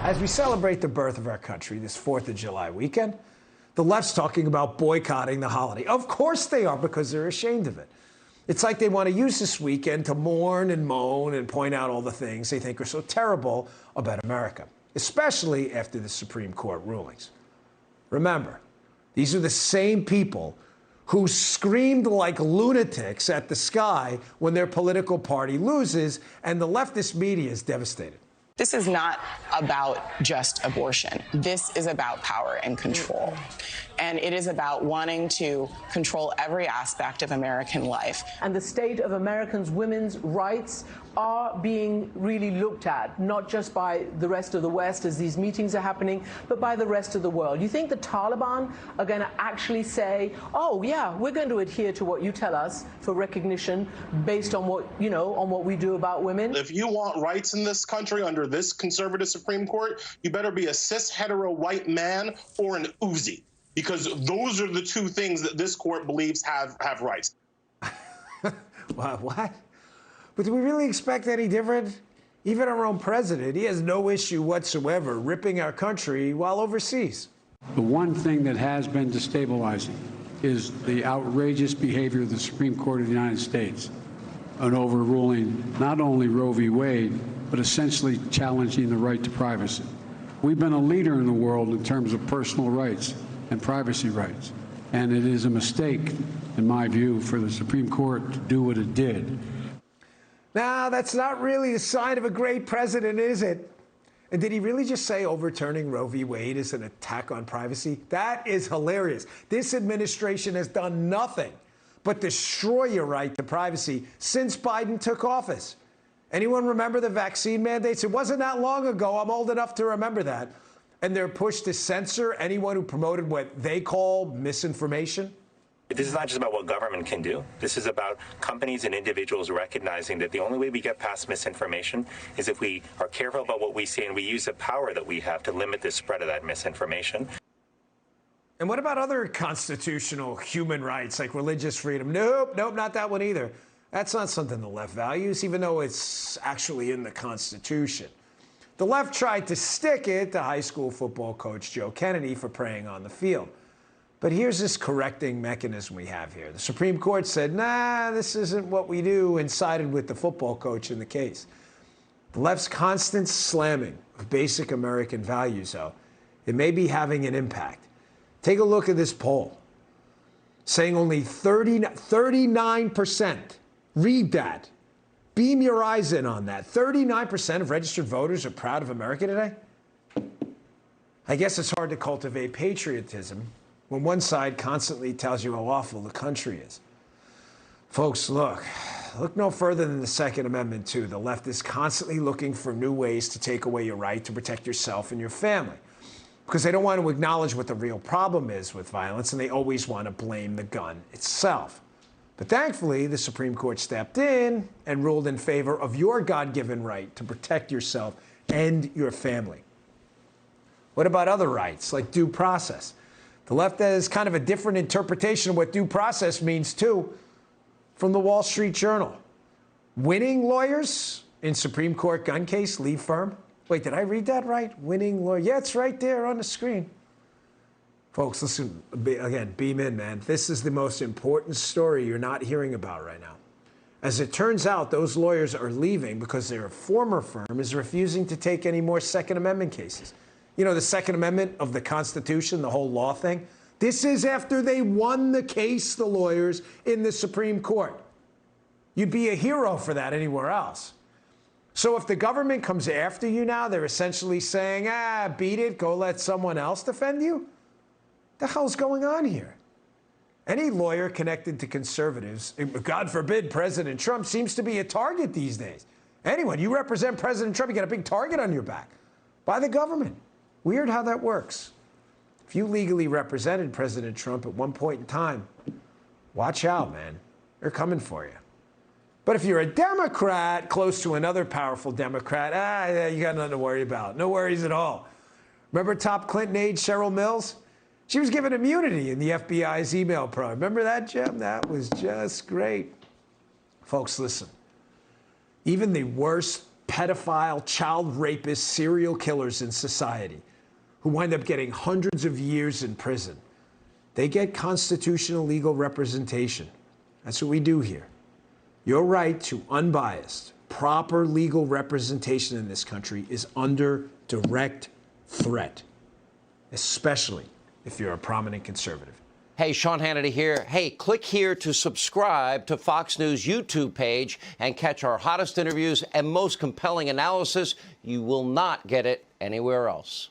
As we celebrate the birth of our country this 4th of July weekend, the left's talking about boycotting the holiday. Of course they are, because they're ashamed of it. It's like they want to use this weekend to mourn and moan and point out all the things they think are so terrible about America, especially after the Supreme Court rulings. Remember, these are the same people who screamed like lunatics at the sky when their political party loses, and the leftist media is devastated. This is not about just abortion. This is about power and control. And it is about wanting to control every aspect of American life. And the state of Americans' women's rights are being really looked at, not just by the rest of the West as these meetings are happening, but by the rest of the world. You think the Taliban are going to actually say, oh, yeah, we're going to adhere to what you tell us for recognition based on what, you know, on what we do about women? If you want rights in this country under this conservative Supreme Court, you better be a cis hetero white man or an Uzi, because those are the two things that this court believes have rights. What? But do we really expect any different? Even our own president, he has no issue whatsoever ripping our country while overseas. The one thing that has been destabilizing is the outrageous behavior of the Supreme Court of the United States in overruling not only Roe v. Wade, but essentially challenging the right to privacy. We've been a leader in the world in terms of personal rights and privacy rights, and it is a mistake, in my view, for the Supreme Court to do what it did. Nah, that's not really a sign of a great president, is it? And did he really just say overturning Roe v. Wade is an attack on privacy? That is hilarious. This administration has done nothing but destroy your right to privacy since Biden took office. Anyone remember the vaccine mandates? It wasn't that long ago. I'm old enough to remember that. And their push to censor anyone who promoted what they call misinformation. This is not just about what government can do. This is about companies and individuals recognizing that the only way we get past misinformation is if we are careful about what we say and we use the power that we have to limit the spread of that misinformation. And what about other constitutional human rights like religious freedom? Nope, not that one either. That's not something the left values, even though it's actually in the Constitution. The left tried to stick it to high school football coach Joe Kennedy for praying on the field. But here's this correcting mechanism we have here. The Supreme Court said, nah, this isn't what we do, and sided with the football coach in the case. The left's constant slamming of basic American values, though, it may be having an impact. Take a look at this poll, saying only 39%, read that, beam your eyes in on that, 39% of registered voters are proud of America today? I guess it's hard to cultivate patriotism when one side constantly tells you how awful the country is. Folks, look no further than the Second Amendment, too. The left is constantly looking for new ways to take away your right to protect yourself and your family, because they don't want to acknowledge what the real problem is with violence, and they always want to blame the gun itself. But thankfully, the Supreme Court stepped in and ruled in favor of your God-given right to protect yourself and your family. What about other rights, like due process? The left has kind of a different interpretation of what due process means, too, from the Wall Street Journal. Winning lawyers in Supreme Court gun case leave firm. Wait, did I read that right? Winning lawyer. Yeah, it's right there on the screen. Folks, listen, again, beam in, man. This is the most important story you're not hearing about right now. As it turns out, those lawyers are leaving because their former firm is refusing to take any more Second Amendment cases. You know, the Second Amendment of the Constitution, the whole law thing. This is after they won the case, the lawyers, in the Supreme Court. You'd be a hero for that anywhere else. So if the government comes after you now, they're essentially saying, beat it, go let someone else defend you? The hell's going on here? Any lawyer connected to conservatives, God forbid President Trump, seems to be a target these days. Anyone, you represent President Trump, you got a big target on your back by the government. Weird how that works. If you legally represented President Trump at one point in time, watch out, man. They're coming for you. But if you're a Democrat close to another powerful Democrat, you got nothing to worry about. No worries at all. Remember top Clinton aide Cheryl Mills? She was given immunity in the FBI's email probe. Remember that, Jim? That was just great. Folks, listen. Even the worst pedophile, child rapists, serial killers in society who wind up getting hundreds of years in prison. They get constitutional legal representation. That's what we do here. Your right to unbiased, proper legal representation in this country is under direct threat, especially if you're a prominent conservative. Hey, Sean Hannity here. Hey, click here to subscribe to Fox News YouTube page and catch our hottest interviews and most compelling analysis. You will not get it anywhere else.